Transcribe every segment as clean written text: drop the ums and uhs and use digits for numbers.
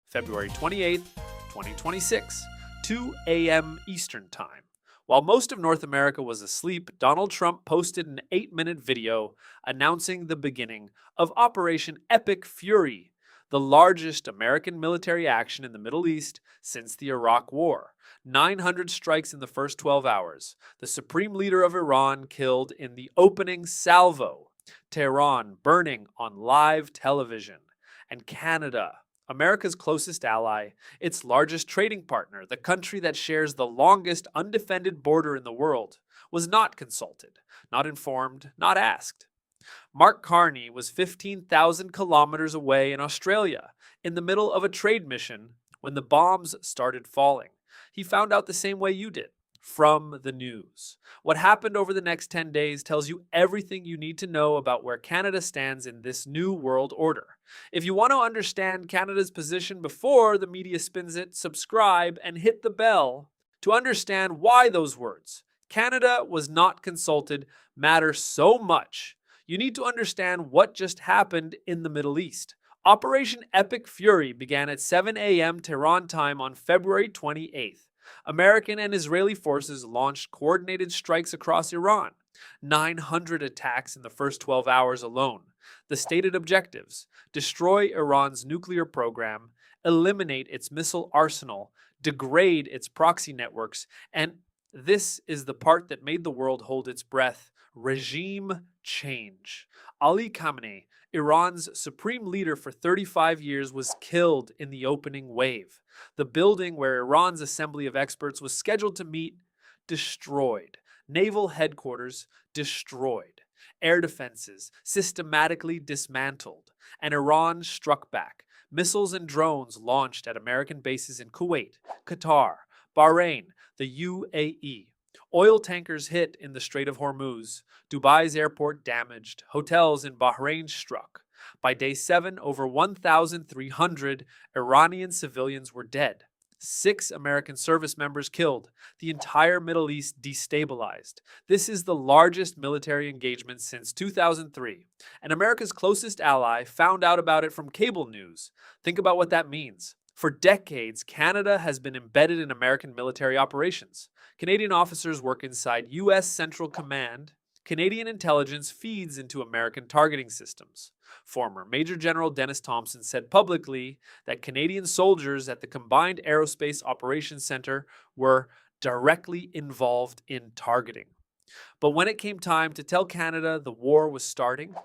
February 28th, 2026, 2 a.m. Eastern Time. While most of North America was asleep, Donald Trump posted an 8-minute video announcing the beginning of Operation Epic Fury, the largest American military action in the Middle East since the Iraq War. 900 strikes in the first 12 hours. The supreme leader of Iran killed in the opening salvo. Tehran burning on live television. And Canada, America's closest ally, its largest trading partner, the country that shares the longest undefended border in the world, was not consulted, not informed, not asked. Mark Carney was 15,000 kilometers away in Australia, in the middle of a trade mission, when the bombs started falling. He found out the same way you did, from the news. What happened over the next 10 days tells you everything you need to know about where Canada stands in this new world order. If you want to understand Canada's position before the media spins it, subscribe and hit the bell to understand why those words, Canada was not consulted, matter so much. You need to understand what just happened in the Middle East. Operation Epic Fury began at 7 a.m. Tehran time on February 28th. American and Israeli forces launched coordinated strikes across Iran. 900 attacks in the first 12 hours alone. The stated objectives: destroy Iran's nuclear program, eliminate its missile arsenal, degrade its proxy networks, and this is the part that made the world hold its breath: regime change. Ali Khamenei, Iran's supreme leader for 35 years, was killed in the opening wave. The building where Iran's assembly of experts was scheduled to meet, destroyed. Naval headquarters, destroyed. Air defenses, systematically dismantled. And Iran struck back. Missiles and drones launched at American bases in Kuwait, Qatar, Bahrain, the UAE. Oil tankers hit in the Strait of Hormuz. Dubai's airport damaged. Hotels in Bahrain struck. By day 7, over 1,300 Iranian civilians were dead. 6 American service members killed. The entire Middle East destabilized. This is the largest military engagement since 2003. And America's closest ally found out about it from cable news. Think about what that means. For decades, Canada has been embedded in American military operations. Canadian officers work inside U.S. Central Command. Canadian intelligence feeds into American targeting systems. Former Major General Dennis Thompson said publicly that Canadian soldiers at the Combined Aerospace Operations Center were directly involved in targeting. But when it came time to tell Canada the war was starting,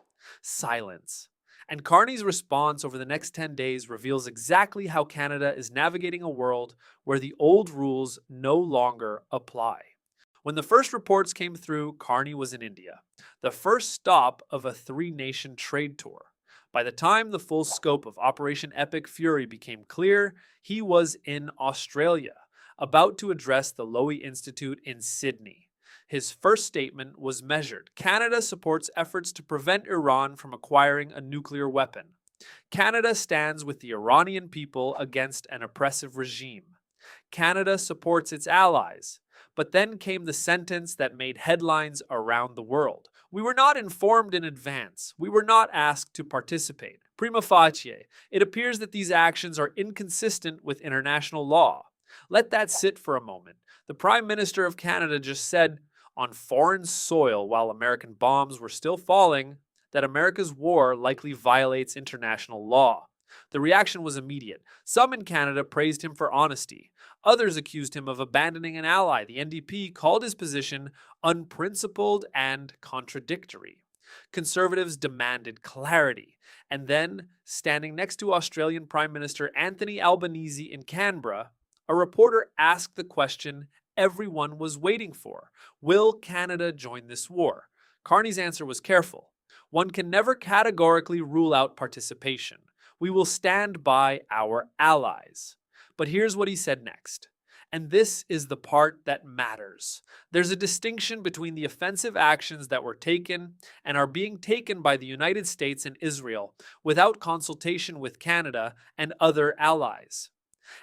silence. And Carney's response over the next 10 days reveals exactly how Canada is navigating a world where the old rules no longer apply. When the first reports came through, Carney was in India, the first stop of a 3-nation trade tour. By the time the full scope of Operation Epic Fury became clear, he was in Australia, about to address the Lowy Institute in Sydney. His first statement was measured. Canada supports efforts to prevent Iran from acquiring a nuclear weapon. Canada stands with the Iranian people against an oppressive regime. Canada supports its allies. But then came the sentence that made headlines around the world. We were not informed in advance. We were not asked to participate. Prima facie, it appears that these actions are inconsistent with international law. Let that sit for a moment. The Prime Minister of Canada just said, on foreign soil while American bombs were still falling, that America's war likely violates international law. The reaction was immediate. Some in Canada praised him for honesty. Others accused him of abandoning an ally. The NDP called his position unprincipled and contradictory. Conservatives demanded clarity. And then, standing next to Australian Prime Minister Anthony Albanese in Canberra, a reporter asked the question everyone was waiting for. Will Canada join this war? Carney's answer was careful. One can never categorically rule out participation. We will stand by our allies. But here's what he said next. And this is the part that matters. There's a distinction between the offensive actions that were taken and are being taken by the United States and Israel without consultation with Canada and other allies,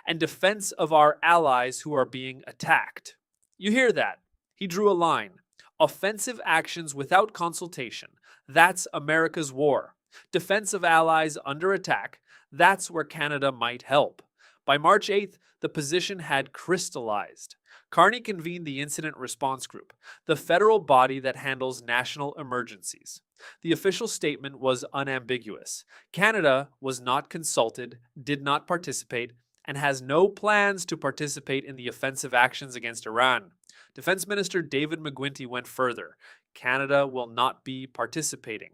and defense of our allies who are being attacked. You hear that? He drew a line. Offensive actions without consultation. That's America's war. Defense of allies under attack. That's where Canada might help. By March 8th, the position had crystallized. Carney convened the Incident Response Group, the federal body that handles national emergencies. The official statement was unambiguous. Canada was not consulted, did not participate, and has no plans to participate in the offensive actions against Iran. Defense Minister David McGuinty went further. Canada will not be participating.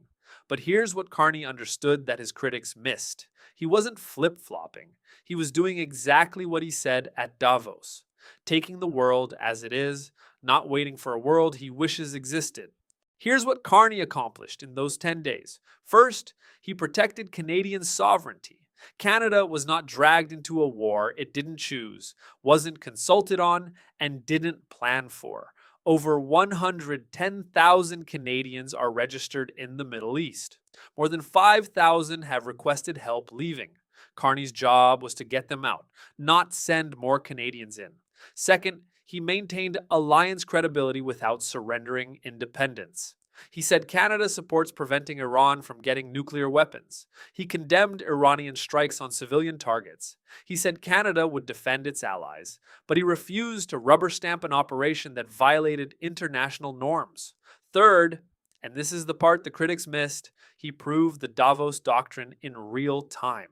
But here's what Carney understood that his critics missed. He wasn't flip-flopping. He was doing exactly what he said at Davos, taking the world as it is, not waiting for a world he wishes existed. Here's what Carney accomplished in those 10 days. First, he protected Canadian sovereignty. Canada was not dragged into a war it didn't choose, wasn't consulted on, and didn't plan for. Over 110,000 Canadians are registered in the Middle East. More than 5,000 have requested help leaving. Carney's job was to get them out, not send more Canadians in. Second, he maintained alliance credibility without surrendering independence. He said Canada supports preventing Iran from getting nuclear weapons. He condemned Iranian strikes on civilian targets. He said Canada would defend its allies, but he refused to rubber stamp an operation that violated international norms. Third, and this is the part the critics missed, he proved the Davos Doctrine in real time.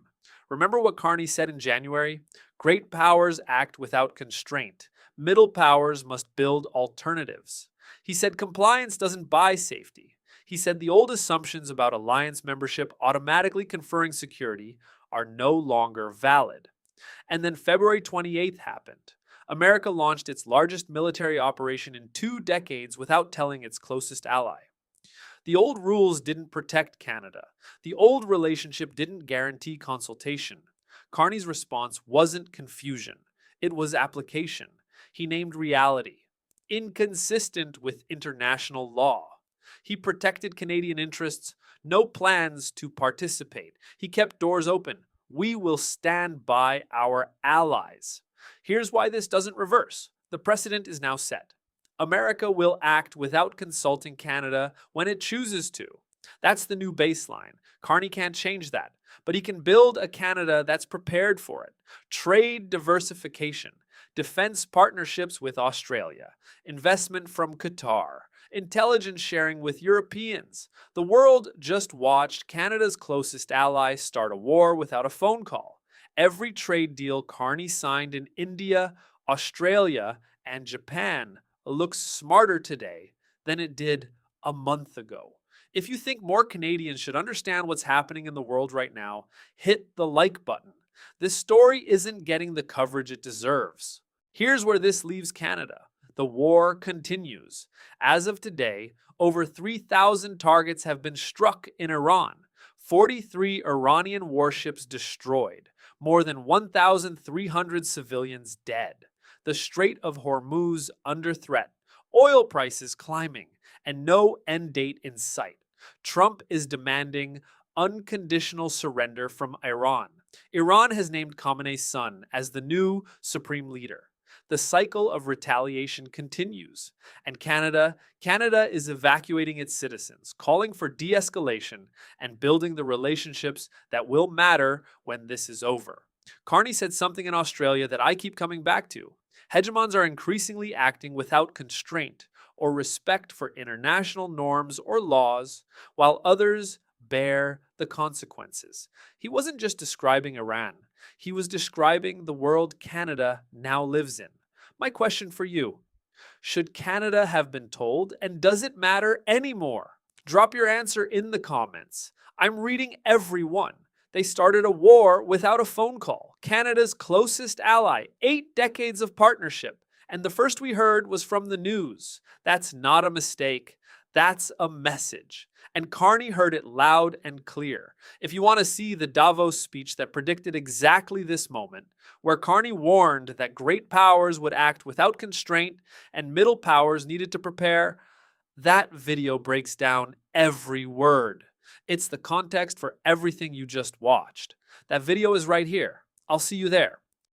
Remember what Carney said in January? Great powers act without constraint. Middle powers must build alternatives. He said compliance doesn't buy safety. He said the old assumptions about alliance membership automatically conferring security are no longer valid. And then February 28th happened. America launched its largest military operation in 2 decades without telling its closest ally. The old rules didn't protect Canada. The old relationship didn't guarantee consultation. Carney's response wasn't confusion. It was application. He named reality, inconsistent with international law. He protected Canadian interests, no plans to participate. He kept doors open. We will stand by our allies. Here's why this doesn't reverse. The precedent is now set. America will act without consulting Canada when it chooses to. That's the new baseline. Carney can't change that, but he can build a Canada that's prepared for it. Trade diversification, defense partnerships with Australia, investment from Qatar, intelligence sharing with Europeans. The world just watched Canada's closest ally start a war without a phone call. Every trade deal Carney signed in India, Australia, and Japan looks smarter today than it did a month ago. If you think more Canadians should understand what's happening in the world right now, hit the like button. This story isn't getting the coverage it deserves. Here's where this leaves Canada. The war continues. As of today, over 3,000 targets have been struck in Iran, 43 Iranian warships destroyed, more than 1,300 civilians dead. The Strait of Hormuz under threat, oil prices climbing, and no end date in sight. Trump is demanding unconditional surrender from Iran. Iran has named Khamenei's son as the new supreme leader. The cycle of retaliation continues, and Canada is evacuating its citizens, calling for de-escalation and building the relationships that will matter when this is over. Carney said something in Australia that I keep coming back to. Hegemons are increasingly acting without constraint or respect for international norms or laws, while others bear the consequences. He wasn't just describing Iran. He was describing the world Canada now lives in. My question for you, should Canada have been told, and does it matter anymore? Drop your answer in the comments. I'm reading every one. They started a war without a phone call. Canada's closest ally, 8 decades of partnership. And the first we heard was from the news. That's not a mistake. That's a message. And Carney heard it loud and clear. If you want to see the Davos speech that predicted exactly this moment, where Carney warned that great powers would act without constraint and middle powers needed to prepare, that video breaks down every word. It's the context for everything you just watched. That video is right here. I'll see you there.